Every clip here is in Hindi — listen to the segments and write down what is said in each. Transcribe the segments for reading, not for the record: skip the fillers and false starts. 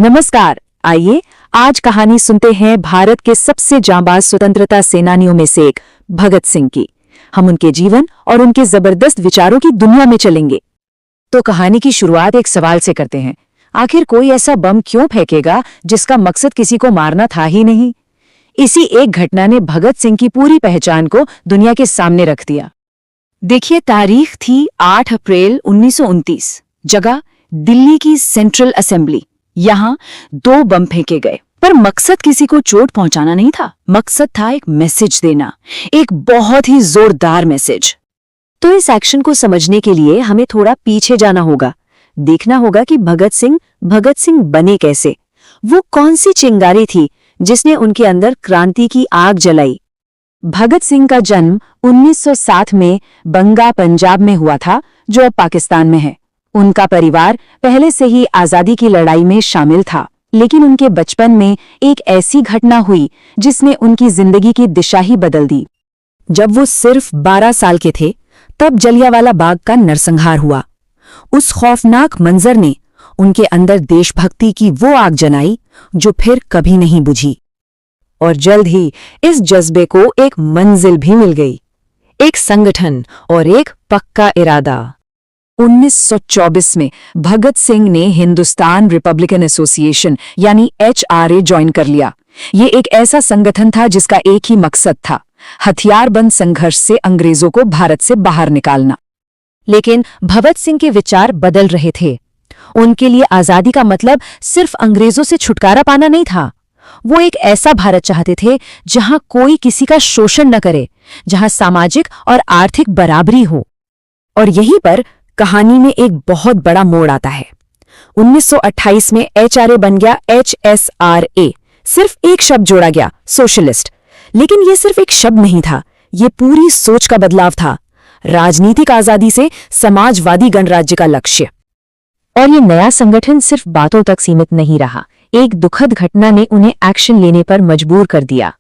नमस्कार। आइए आज कहानी सुनते हैं भारत के सबसे जांबाज स्वतंत्रता सेनानियों में से एक भगत सिंह की। हम उनके जीवन और उनके जबरदस्त विचारों की दुनिया में चलेंगे। तो कहानी की शुरुआत एक सवाल से करते हैं। आखिर कोई ऐसा बम क्यों फेंकेगा जिसका मकसद किसी को मारना था ही नहीं? इसी एक घटना ने भगत सिंह की पूरी पहचान को दुनिया के सामने रख दिया। देखिए, तारीख थी 8 अप्रैल 1929। जगह दिल्ली की सेंट्रल असेंबली। यहाँ 2 बम फेंके गए, पर मकसद किसी को चोट पहुंचाना नहीं था। मकसद था एक मैसेज देना, एक बहुत ही जोरदार मैसेज। तो इस एक्शन को समझने के लिए हमें थोड़ा पीछे जाना होगा। देखना होगा कि भगत सिंह बने कैसे। वो कौन सी चिंगारी थी जिसने उनके अंदर क्रांति की आग जलाई? भगत सिंह का जन्म 1907 में बंगा, पंजाब में हुआ था, जो अब पाकिस्तान में है। उनका परिवार पहले से ही आजादी की लड़ाई में शामिल था, लेकिन उनके बचपन में एक ऐसी घटना हुई जिसने उनकी जिंदगी की दिशा ही बदल दी। जब वो सिर्फ 12 साल के थे, तब जलियांवाला बाग का नरसंहार हुआ। उस खौफनाक मंजर ने उनके अंदर देशभक्ति की वो आग जलाई जो फिर कभी नहीं बुझी। और जल्द ही इस जज्बे को एक मंजिल भी मिल गई, एक संगठन और एक पक्का इरादा। 1924 में भगत सिंह ने हिंदुस्तान रिपब्लिकन एसोसिएशन यानी HRA ज्वाइन कर लिया। ये एक ऐसा संगठन था जिसका एक ही मकसद था, हथियारबंद संघर्ष से अंग्रेजों को भारत से बाहर निकालना। लेकिन भगत सिंह के विचार बदल रहे थे। उनके लिए आजादी का मतलब सिर्फ अंग्रेजों से छुटकारा पाना नहीं था। वो एक ऐसा भारत चाहते थे जहां कोई किसी का शोषण न करे, जहां सामाजिक और आर्थिक बराबरी हो। और यहीं पर कहानी में एक बहुत बड़ा मोड़ आता है। 1928 में HRA बन गया HSRA। सिर्फ एक शब्द जोड़ा गया, सोशलिस्ट। लेकिन ये सिर्फ एक शब्द नहीं था, ये पूरी सोच का बदलाव था। राजनीतिक आजादी से समाजवादी गणराज्य का लक्ष्य। और ये नया संगठन सिर्फ बातों तक सीमित नहीं रहा। एक दुखद घटना ने उन्हें एक्शन लेने पर मजबूर कर दिया।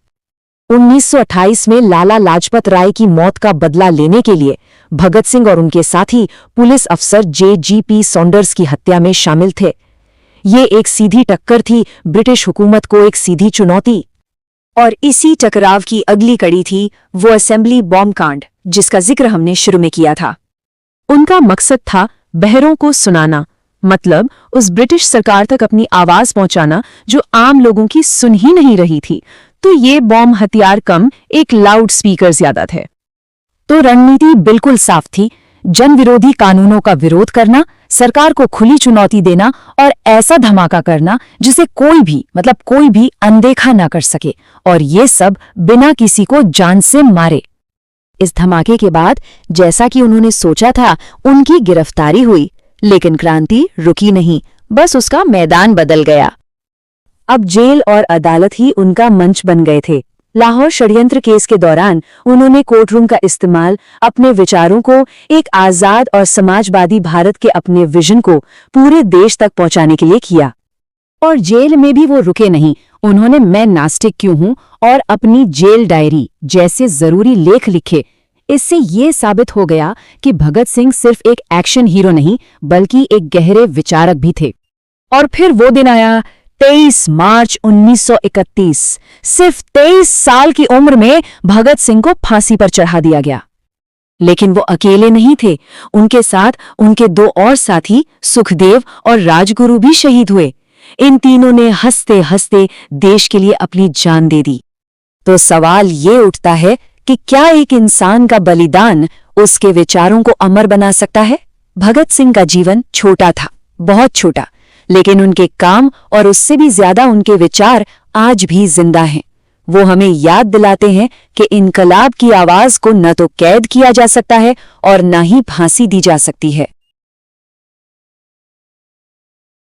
1928 में लाला लाजपत राय की मौत का बदला लेने के लिए भगत सिंह और उनके साथी पुलिस अफसर JGP सॉन्डर्स की हत्या में शामिल थे। ये एक सीधी टक्कर थी, ब्रिटिश हुकूमत को एक सीधी चुनौती। और इसी टकराव की अगली कड़ी थी वो असेंबली बॉम्ब कांड, जिसका जिक्र हमने शुरू में किया था। उनका मकसद था बहरों को सुनाना, मतलब उस ब्रिटिश सरकार तक अपनी आवाज पहुंचाना जो आम लोगों की सुन ही नहीं रही थी। तो ये बॉम्ब हथियार कम, एक लाउड स्पीकर ज्यादा थे। तो रणनीति बिल्कुल साफ थी, जन विरोधी कानूनों का विरोध करना, सरकार को खुली चुनौती देना और ऐसा धमाका करना जिसे कोई भी अनदेखा ना कर सके, और ये सब बिना किसी को जान से मारे। इस धमाके के बाद जैसा कि उन्होंने सोचा था, उनकी गिरफ्तारी हुई, लेकिन क्रांति रुकी नहीं, बस उसका मैदान बदल गया। अब जेल और अदालत ही उनका मंच बन गए थे। लाहौर षड्यंत्र केस के दौरान उन्होंने कोर्टरूम का इस्तेमाल अपने विचारों को, एक आजाद और समाजवादी भारत के अपने विजन को पूरे देश तक पहुंचाने के लिए किया। और जेल में भी वो रुके नहीं। उन्होंने मैं नास्तिक क्यों हूं और अपनी जेल डायरी जैसे जरूरी लेख लिखे। इससे ये साबित हो गया कि भगत सिंह सिर्फ एक एक्शन हीरो नहीं, बल्कि एक गहरे विचारक भी थे। और फिर वो दिन आया, 23 मार्च 1931। सिर्फ 23 साल की उम्र में भगत सिंह को फांसी पर चढ़ा दिया गया। लेकिन वो अकेले नहीं थे, उनके साथ उनके 2 और साथी सुखदेव और राजगुरु भी शहीद हुए। इन तीनों ने हंसते हंसते देश के लिए अपनी जान दे दी। तो सवाल ये उठता है कि क्या एक इंसान का बलिदान उसके विचारों को अमर बना सकता है? भगत सिंह का जीवन छोटा था, बहुत छोटा, लेकिन उनके काम और उससे भी ज्यादा उनके विचार आज भी जिंदा हैं। वो हमें याद दिलाते हैं कि इनकलाब की आवाज को न तो कैद किया जा सकता है और न ही फांसी दी जा सकती है।